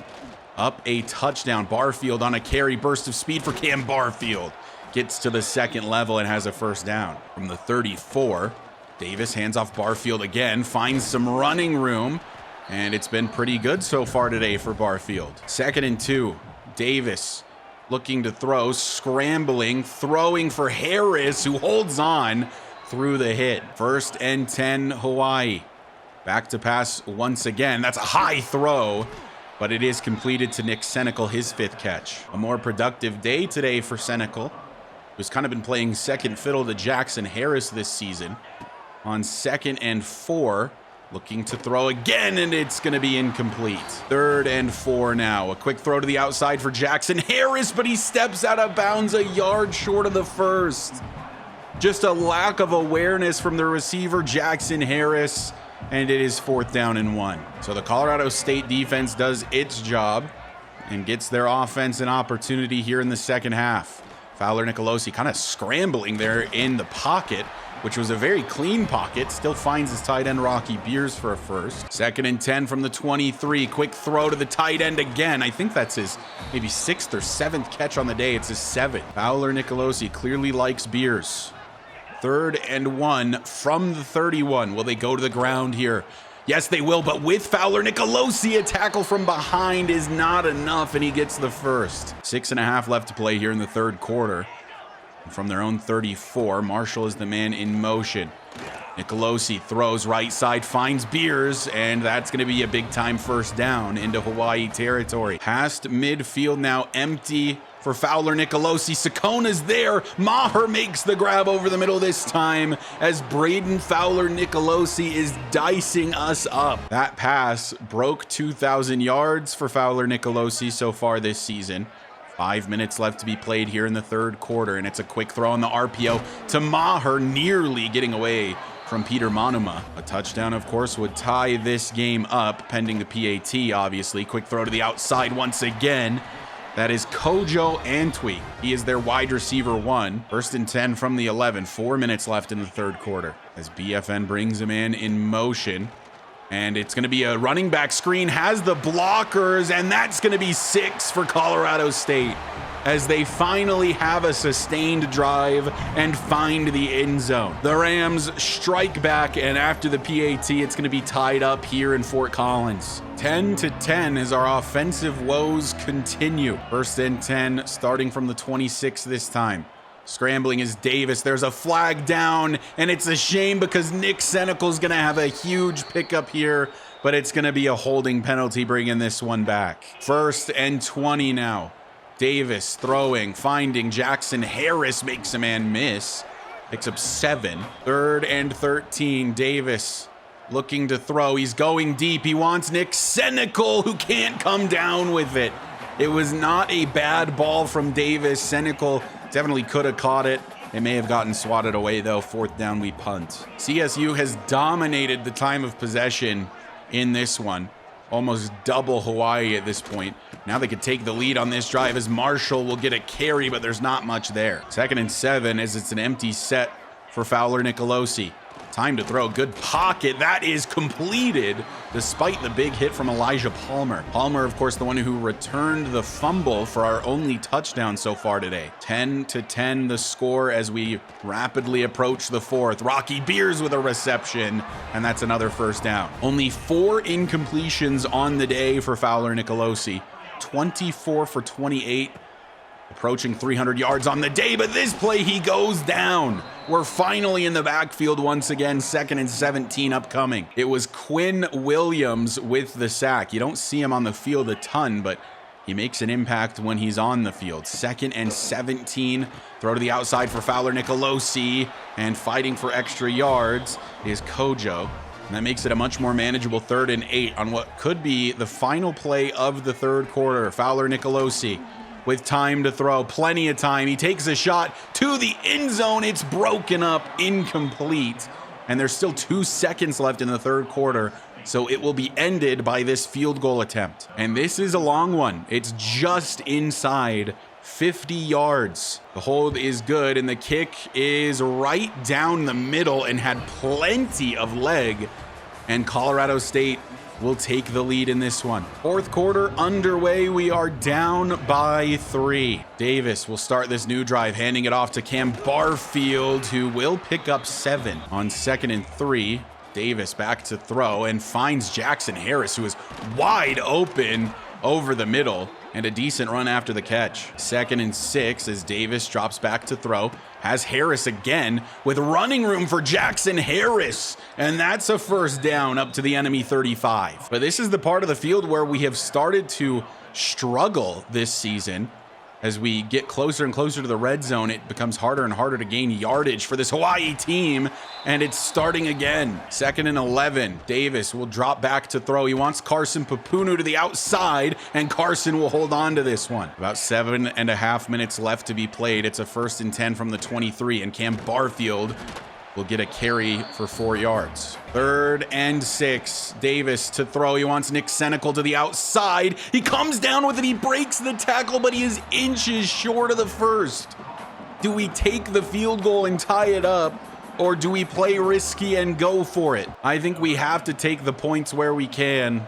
Up a touchdown. Barfield on a carry, burst of speed for Cam Barfield. Gets to the second level and has a first down. From the 34, Davis hands off Barfield again, finds some running room, and it's been pretty good so far today for Barfield. 2nd and 2, Davis looking to throw, scrambling, throwing for Harris, who holds on through the hit. 1st and 10, Hawaii. Back to pass once again. That's a high throw, but it is completed to Nick Senecal, his 5th catch. A more productive day today for Senecal, who's kind of been playing second fiddle to Jackson Harris this season. On 2nd and 4, looking to throw again, and it's going to be incomplete. 3rd and 4 now. A quick throw to the outside for Jackson Harris, but he steps out of bounds a yard short of the first. Just a lack of awareness from the receiver, Jackson Harris. and it is 4th down and 1. So the Colorado State defense does its job and gets their offense an opportunity here in the second half. Fowler Nicolosi kind of scrambling there in the pocket, which was a very clean pocket. Still finds his tight end Rocky Beers for a first. 2nd and 10 from the 23. Quick throw to the tight end again. I think that's his maybe 6th or 7th catch on the day. It's his 7th. Fowler Nicolosi clearly likes Beers. 3rd and 1 from the 31. Will they go to the ground here? Yes, they will, but with Fowler Nicolosi, a tackle from behind is not enough, and he gets the first. 6.5 left to play here in the 3rd quarter. From their own 34, Marshall is the man in motion. Nicolosi throws right side, finds Beers, and that's going to be a big-time first down into Hawaii territory. Past midfield now empty for Fowler Nicolosi. Sakona's there. Maher makes the grab over the middle this time as Braden Fowler Nicolosi is dicing us up. That pass broke 2,000 yards for Fowler Nicolosi so far this season. 5 minutes left to be played here in the 3rd quarter, and it's a quick throw on the RPO to Maher, nearly getting away from Peter Monuma. A touchdown, of course, would tie this game up, pending the PAT, obviously. Quick throw to the outside once again. That is Kojo Antwi. He is their wide receiver 1. 1st and 10 from the 11. 4 minutes left in the 3rd quarter as BFN brings him in motion. And it's going to be a running back screen, has the blockers, and that's going to be 6 for Colorado State as they finally have a sustained drive and find the end zone. The Rams strike back, and after the PAT, it's going to be tied up here in Fort Collins. 10-10 as our offensive woes continue. 1st and 10 starting from the 26 this time. Scrambling is Davis. There's a flag down, and it's a shame because Nick Senecal's going to have a huge pickup here, but it's going to be a holding penalty bringing this one back. 1st and 20 now. Davis throwing, finding Jackson Harris, makes a man miss. Picks up 7. 3rd and 13. Davis looking to throw. He's going deep. He wants Nick Senecal, who can't come down with it. It was not a bad ball from Davis. Senecal definitely could have caught it. It may have gotten swatted away, though. 4th down, we punt. CSU has dominated the time of possession in this one. Almost double Hawaii at this point. Now they could take the lead on this drive as Marshall will get a carry, but there's not much there. 2nd and 7 as it's an empty set for Fowler Nicolosi. Time to throw. Good pocket. That is completed despite the big hit from Elijah Palmer. Palmer, of course, the one who returned the fumble for our only touchdown so far today. 10-10 the score as we rapidly approach the 4th. Rocky Beers with a reception, and that's another first down. Only 4 incompletions on the day for Fowler Nicolosi. 24 for 28. Approaching 300 yards on the day, but this play he goes down. We're finally in the backfield once again. 2nd and 17 upcoming. It was Quinn Williams with the sack. You don't see him on the field a ton, but he makes an impact when he's on the field. 2nd and 17. Throw to the outside for Fowler Nicolosi, and fighting for extra yards is Kojo. And that makes it a much more manageable 3rd and 8 on what could be the final play of the 3rd quarter. Fowler Nicolosi with time to throw, plenty of time. He takes a shot to the end zone. It's broken up, incomplete. And there's still 2 seconds left in the 3rd quarter, so it will be ended by this field goal attempt. And this is a long one. It's just inside 50 yards. The hold is good, and the kick is right down the middle and had plenty of leg. And Colorado State will take the lead in this one. 4th quarter underway. We are down by 3. Davis will start this new drive, handing it off to Cam Barfield, who will pick up 7 on 2nd and 3. Davis back to throw and finds Jackson Harris, who is wide open over the middle, and a decent run after the catch. 2nd and 6 as Davis drops back to throw. Has Harris again with running room for Jackson Harris. And that's a first down up to the enemy 35. But this is the part of the field where we have started to struggle this season. As we get closer and closer to the red zone, it becomes harder and harder to gain yardage for this Hawaii team, and it's starting again. 2nd and 11. Davis will drop back to throw. He wants Carson Papunu to the outside, and Carson will hold on to this one. About 7.5 minutes left to be played. It's a 1st and 10 from the 23, and Cam Barfield will get a carry for 4 yards. 3rd and 6. Davis to throw. He wants Nick Senecal to the outside. He comes down with it. He breaks the tackle, but he is inches short of the first. Do we take the field goal and tie it up, or do we play risky and go for it? I think we have to take the points where we can.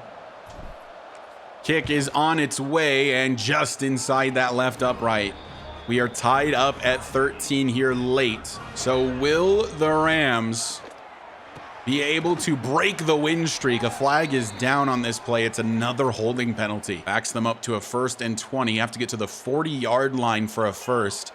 Kick is on its way and just inside that left upright. We are tied up at 13 here late. So will the Rams be able to break the win streak? A flag is down on this play. It's another holding penalty. Backs them up to a 1st and 20. You have to get to the 40-yard line for a first,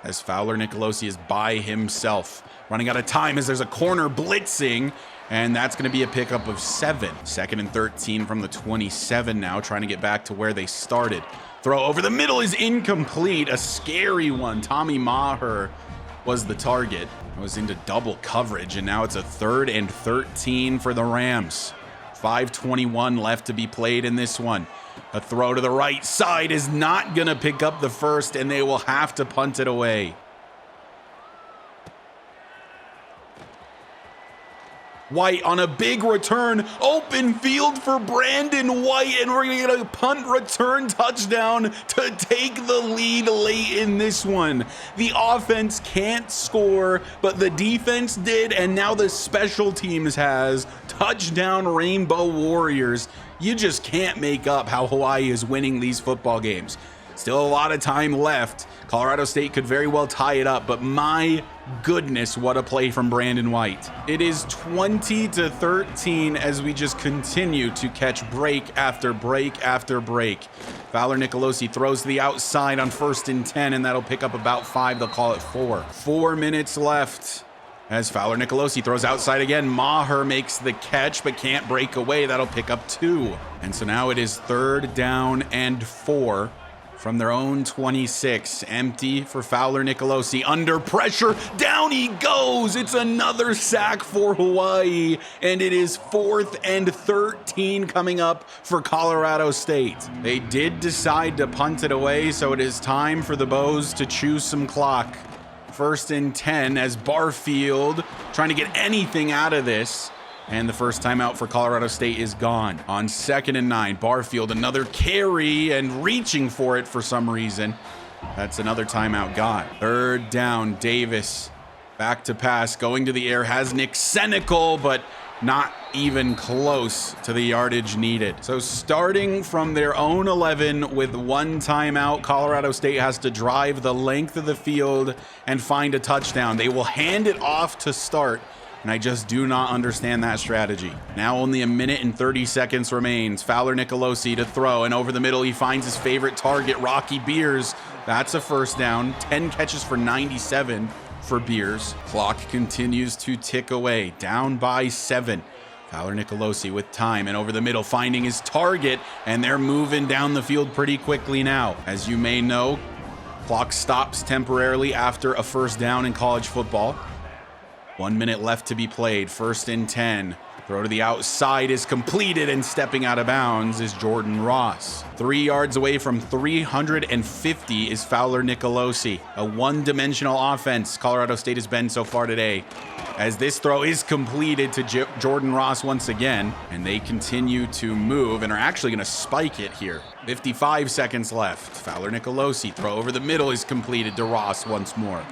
as Fowler Nicolosi is by himself. Running out of time as there's a corner blitzing, and that's going to be a pickup of 7. 2nd and 13 from the 27 now, trying to get back to where they started. Throw over the middle is incomplete. A scary one. Tommy Maher was the target. It was into double coverage, and now it's a 3rd and 13 for the Rams. 5:21 left to be played in this one. A throw to the right side is not going to pick up the first, and they will have to punt it away. White on a big return, open field for Brandon White, and we're going to get a punt return touchdown to take the lead late in this one. The offense can't score, but the defense did, and now the special teams has. Touchdown Rainbow Warriors. You just can't make up how Hawaii is winning these football games. Still a lot of time left. Colorado State could very well tie it up, but my goodness, what a play from Brandon White. It is 20-13 as we just continue to catch break after break after break. Fowler Nicolosi throws to the outside on 1st and 10, and that'll pick up about 5. They'll call it 4. 4 minutes left. As Fowler Nicolosi throws outside again, Maher makes the catch but can't break away. That'll pick up 2. And so now it is 3rd down and 4 from their own 26. Empty for Fowler Nicolosi. Under pressure, down he goes. It's another sack for Hawaii, and it is 4th and 13 coming up for Colorado State. They did decide to punt it away, so it is time for the Bows to choose some clock. 1st and 10 as Barfield trying to get anything out of this. And the first timeout for Colorado State is gone. On 2nd and 9, Barfield, another carry and reaching for it for some reason. That's another timeout gone. 3rd down, Davis back to pass, going to the air, has Nick Senecal, but not even close to the yardage needed. So starting from their own 11 with 1 timeout, Colorado State has to drive the length of the field and find a touchdown. They will hand it off to start, and I just do not understand that strategy. Now only 1 minute and 30 seconds remains. Fowler Nicolosi to throw, and over the middle he finds his favorite target, Rocky Beers. That's a 1st down. 10 catches for 97 for Beers. Clock continues to tick away, down by 7. Fowler Nicolosi with time, and over the middle finding his target, and they're moving down the field pretty quickly now. As you may know, clock stops temporarily after a 1st down in college football. 1 minute left to be played. 1st and 10. Throw to the outside is completed, and stepping out of bounds is Jordan Ross. 3 yards away from 350 is Fowler Nicolosi. A one-dimensional offense Colorado State has been so far today, as this throw is completed to Jordan Ross once again, and they continue to move and are actually going to spike it here. 55 seconds left. Fowler Nicolosi throw over the middle is completed to Ross once more.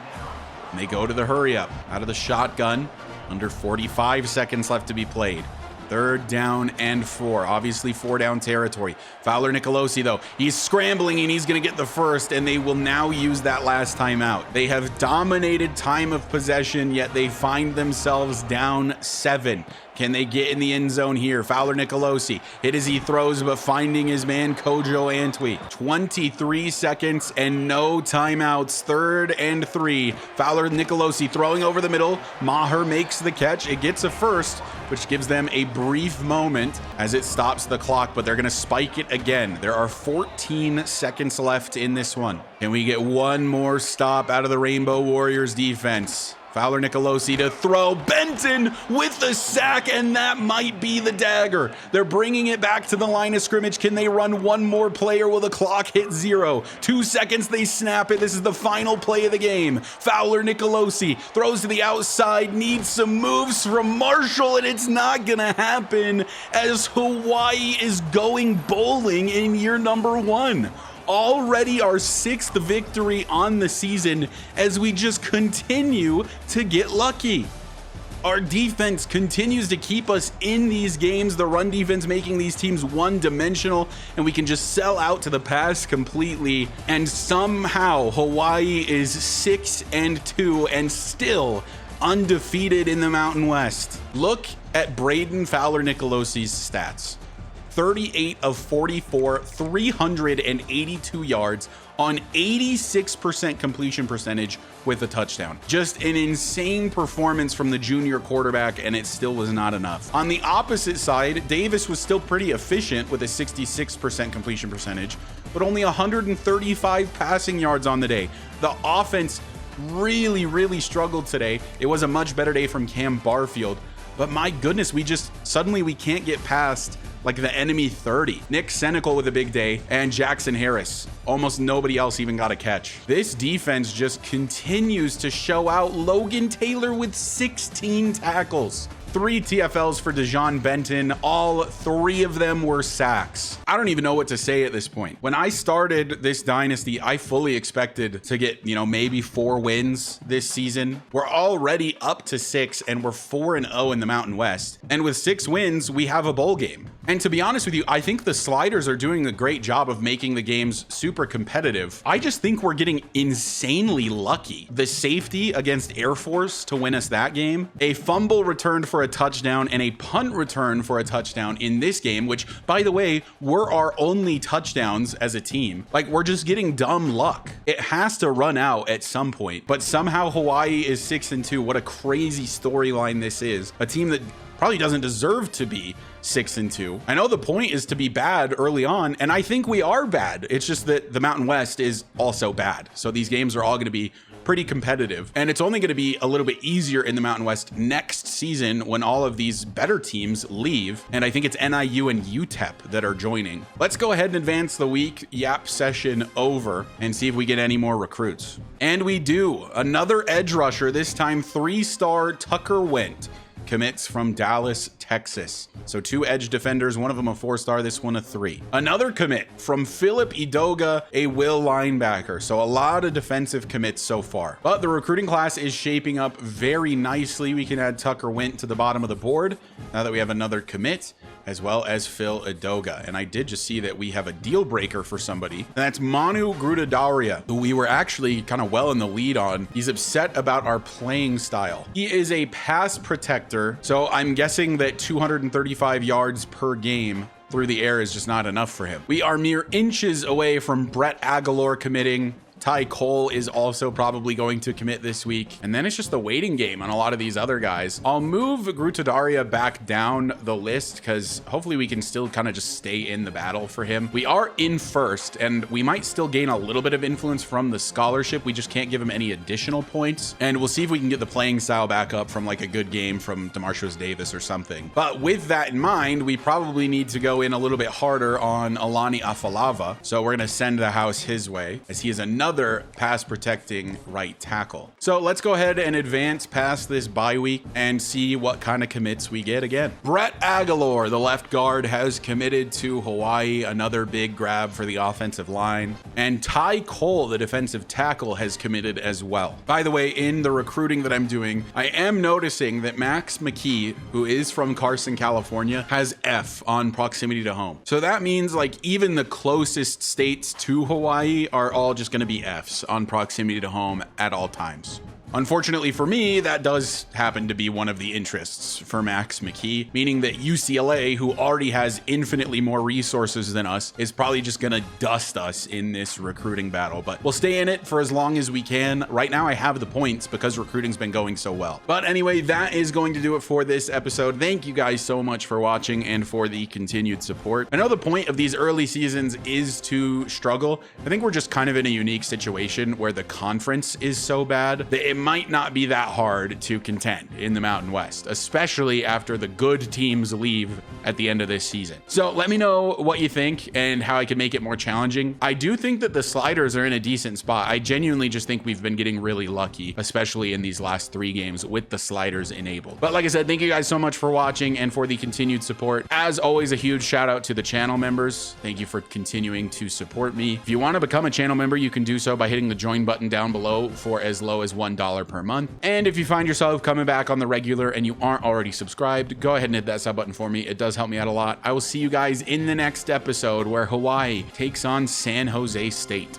And they go to the hurry up out of the shotgun. Under 45 seconds left to be played. 3rd down and 4. Obviously 4 down territory. Fowler Nicolosi, though, he's scrambling and he's going to get the first, and they will now use that last timeout. They have dominated time of possession, yet they find themselves down 7. Can they get in the end zone here? Fowler Nicolosi hit as he throws, but finding his man Kojo Antwi. 23 seconds and no timeouts. 3rd and 3. Fowler Nicolosi throwing over the middle. Maher makes the catch. It gets a first, which gives them a brief moment as it stops the clock, but they're going to spike it again. There are 14 seconds left in this one. Can we get one more stop out of the Rainbow Warriors defense? Fowler Nicolosi to throw. Benton with the sack, and that might be the dagger. They're bringing it back to the line of scrimmage. Can they run one more play, or will the clock hit 0? 2 seconds, they snap it. This is the final play of the game. Fowler Nicolosi throws to the outside, needs some moves from Marshall, and it's not gonna happen as Hawaii is going bowling in year number 1. Already our 6th victory on the season as we just continue to get lucky. Our defense continues to keep us in these games, the run defense making these teams one-dimensional, and we can just sell out to the pass completely. And somehow Hawaii is 6-2 and still undefeated in the Mountain West. Look at Braden Fowler Nicolosi's stats. 38 of 44, 382 yards on 86% completion percentage with a touchdown. Just an insane performance from the junior quarterback, and it still was not enough. On the opposite side, Davis was still pretty efficient with a 66% completion percentage, but only 135 passing yards on the day. The offense really struggled today. It was a much better day from Cam Barfield, but my goodness, we can't get past like the enemy 30. Nick Senecal with a big day, and Jackson Harris. Almost nobody else even got a catch. This defense just continues to show out. Logan Taylor with 16 tackles. 3 TFLs for Dejon Benton. All 3 of them were sacks. I don't even know what to say at this point. When I started this dynasty, I fully expected to get, maybe 4 wins this season. We're already up to 6, and we're 4-0 in the Mountain West. And with 6 wins, we have a bowl game. And to be honest with you, I think the Sliders are doing a great job of making the games super competitive. I just think we're getting insanely lucky. The safety against Air Force to win us that game, a fumble returned for a touchdown, and a punt return for a touchdown in this game, which, by the way, were our only touchdowns as a team. Like, we're just getting dumb luck. It has to run out at some point, but somehow Hawaii is 6-2. What a crazy storyline this is. A team that probably doesn't deserve to be 6-2. I know the point is to be bad early on, and I think we are bad. It's just that the Mountain West is also bad. So these games are all going to be pretty competitive, and it's only going to be a little bit easier in the Mountain West next season when all of these better teams leave. And I think it's NIU and UTEP that are joining. Let's go ahead and advance the week YAP session over and see if we get any more recruits. And we do. Another edge rusher, this time 3-star Tucker Wendt. Commits from Dallas, Texas. So 2 edge defenders, one of them a 4-star, this one a 3. Another commit from Philip Idoga, a will linebacker. So a lot of defensive commits so far. But the recruiting class is shaping up very nicely. We can add Tucker Wendt to the bottom of the board now that we have another commit, as well as Phil Idoga. And I did just see that we have a deal breaker for somebody, and that's Manu Grudadaria, who we were actually kind of well in the lead on. He's upset about our playing style. He is a pass protector, so I'm guessing that 235 yards per game through the air is just not enough for him. We are mere inches away from Brett Aguilar committing. Ty Cole is also probably going to commit this week. And then it's just the waiting game on a lot of these other guys. I'll move Grutadaria back down the list because hopefully we can still kind of just stay in the battle for him. We are in first, and we might still gain a little bit of influence from the scholarship. We just can't give him any additional points. And we'll see if we can get the playing style back up from like a good game from DeMarcus Davis or something. But with that in mind, we probably need to go in a little bit harder on Alani Afalava. So we're going to send the house his way, as he is another pass protecting right tackle. So let's go ahead and advance past this bye week and see what kind of commits we get again. Brett Aguilar, the left guard, has committed to Hawaii, another big grab for the offensive line. And Ty Cole, the defensive tackle, has committed as well. By the way, in the recruiting that I'm doing, I am noticing that Max McKee, who is from Carson, California, has F on proximity to home. So that means like even the closest states to Hawaii are all just going to be Fs on proximity to home at all times. Unfortunately for me, that does happen to be one of the interests for Max McKee, meaning that UCLA, who already has infinitely more resources than us, is probably just gonna dust us in this recruiting battle. But we'll stay in it for as long as we can. Right now I have the points because recruiting's been going so well. But anyway, that is going to do it for this episode. Thank you guys so much for watching and for the continued support. I know the point of these early seasons is to struggle. I think we're just kind of in a unique situation where the conference is so bad that it it might not be that hard to contend in the Mountain West, especially after the good teams leave at the end of this season. So let me know what you think and how I can make it more challenging. I do think that the sliders are in a decent spot. I genuinely just think we've been getting really lucky, especially in these last 3 games with the sliders enabled. But like I said, thank you guys so much for watching and for the continued support. As always, a huge shout out to the channel members. Thank you for continuing to support me. If you want to become a channel member, you can do so by hitting the join button down below for as low as $1 per month. And if you find yourself coming back on the regular and you aren't already subscribed, go ahead and hit that sub button for me. It does help me out a lot. I will see you guys in the next episode where Hawaii takes on San Jose State.